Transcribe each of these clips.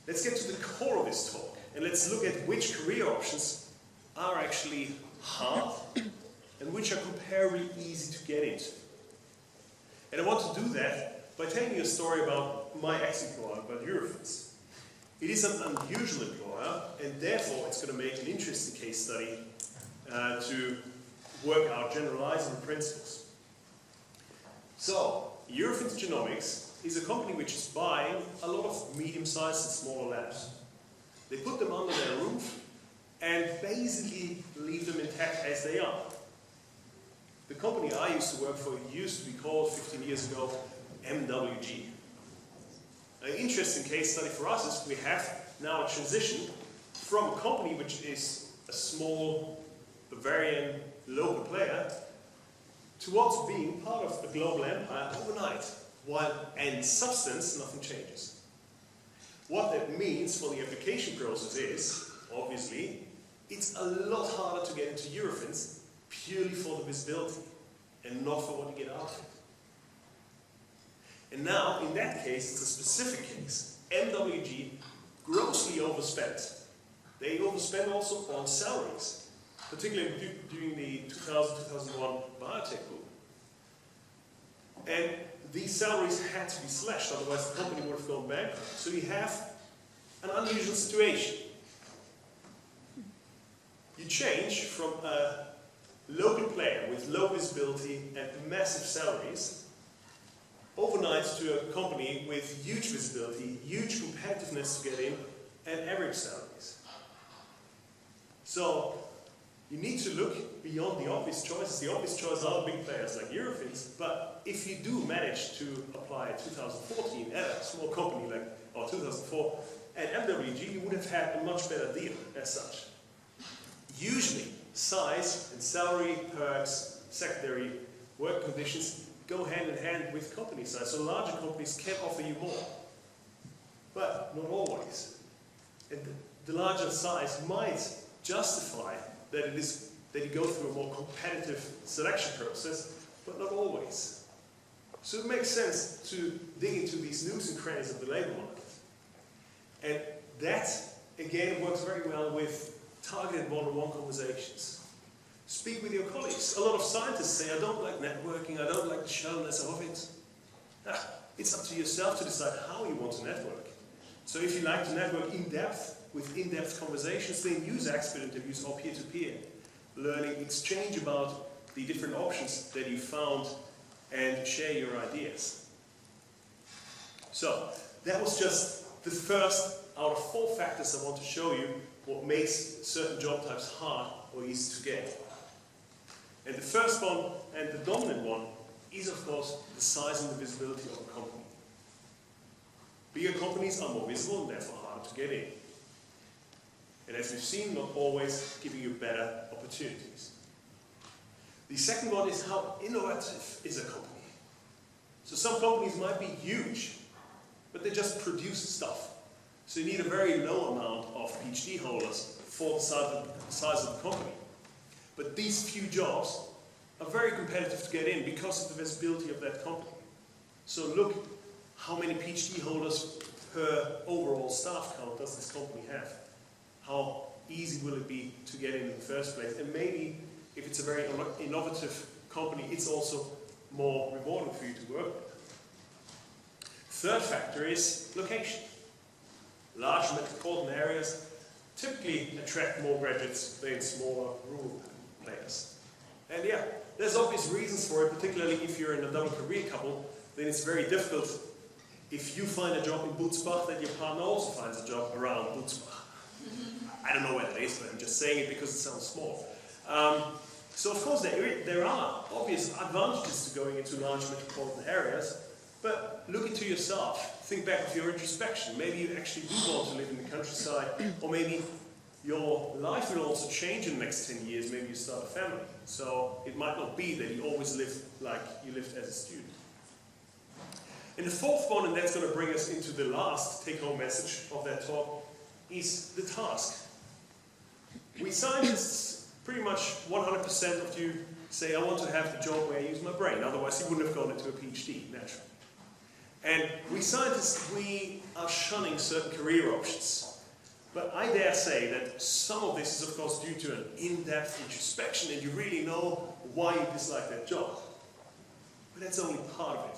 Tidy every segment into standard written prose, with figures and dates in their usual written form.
let's get to the core of this talk, and let's look at which career options are actually hard and which are comparably easy to get into. And I want to do that by telling you a story about my ex-employer, about Eurofins. It is an unusual employer, and therefore it's going to make an interesting case study to work out generalizing principles. So, Eurofins Genomics is a company which is buying a lot of medium-sized and smaller labs. They put them under their roof and basically leave them intact as they are. The company I used to work for used to be called 15 years ago MWG. An interesting case study for us is we have now a transition from a company which is a small Bavarian local player towards being part of a global empire overnight, while in substance nothing changes. What that means for the application process is, obviously, it's a lot harder to get into Eurofins purely for the visibility and not for what you get out of it. And now, in that case, it's a specific case. MWG grossly overspent. They overspent also on salaries, particularly during the 2000-2001 biotech boom. And these salaries had to be slashed, otherwise the company would have gone bankrupt. So you have an unusual situation. You change from a local player with low visibility and massive salaries overnight to a company with huge visibility, huge competitiveness to get in, and average salaries. So you need to look beyond the obvious choices. The obvious choices are big players like Eurofins, but if you do manage to apply 2014 at a small company like, or 2004 at MWG, you would have had a much better deal as such. Usually, size and salary, perks, secondary work conditions go hand in hand with company size. So larger companies can offer you more, but not always. And the larger size might justify that you go through a more competitive selection process, but not always. So it makes sense to dig into these nooks and crannies of the labor market. And that, again, works very well with targeted one-on-one conversations. Speak with your colleagues. A lot of scientists say, I don't like networking, I don't like the shallowness of it. It's up to yourself to decide how you want to network. So if you like to network in-depth, with in-depth conversations, then use expert interviews or peer-to-peer learning, exchange about the different options that you found, and share your ideas. So, that was just the first out of 4 factors I want to show you what makes certain job types hard or easy to get. And the first one, and the dominant one, is of course the size and the visibility of a company. Bigger companies are more visible and therefore harder to get in. And as we've seen, not always giving you better opportunities. The second one is how innovative is a company. So some companies might be huge, but they just produce stuff. So you need a very low amount of PhD holders for the size of the company. But these few jobs are very competitive to get in because of the visibility of that company. So look how many PhD holders per overall staff count does this company have. How easy will it be to get in the first place? And maybe if it's a very innovative company, it's also more rewarding for you to work with. Third factor is location. Large metropolitan areas typically attract more graduates than smaller rural players. And yeah, there's obvious reasons for it, particularly if you're in a double career couple, then it's very difficult if you find a job in Butzbach that your partner also finds a job around Butzbach. I don't know where that is, but I'm just saying it because it sounds small. So of course there are obvious advantages to going into large metropolitan areas, but look into yourself. Think back of your introspection. Maybe you actually do want to live in the countryside, or maybe your life will also change in the next 10 years. Maybe you start a family. So it might not be that you always live like you lived as a student. And the fourth one, and that's going to bring us into the last take-home message of that talk, is the task. We scientists, pretty much 100% of you say, I want to have the job where I use my brain, otherwise you wouldn't have gone into a PhD, naturally. And we scientists, we are shunning certain career options. But I dare say that some of this is of course due to an in-depth introspection and you really know why you dislike that job. But that's only part of it.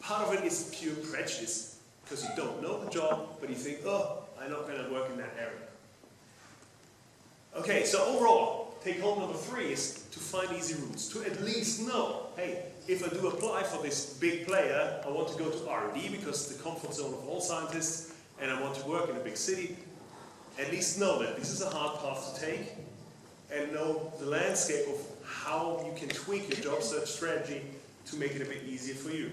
Part of it is pure prejudice, because you don't know the job, but you think, oh, I'm not going to work in that area. Okay, so overall, take home number 3 is to find easy routes, to at least know, hey, if I do apply for this big player, I want to go to R&D because it's the comfort zone of all scientists, and I want to work in a big city, at least know that this is a hard path to take, and know the landscape of how you can tweak your job search strategy to make it a bit easier for you.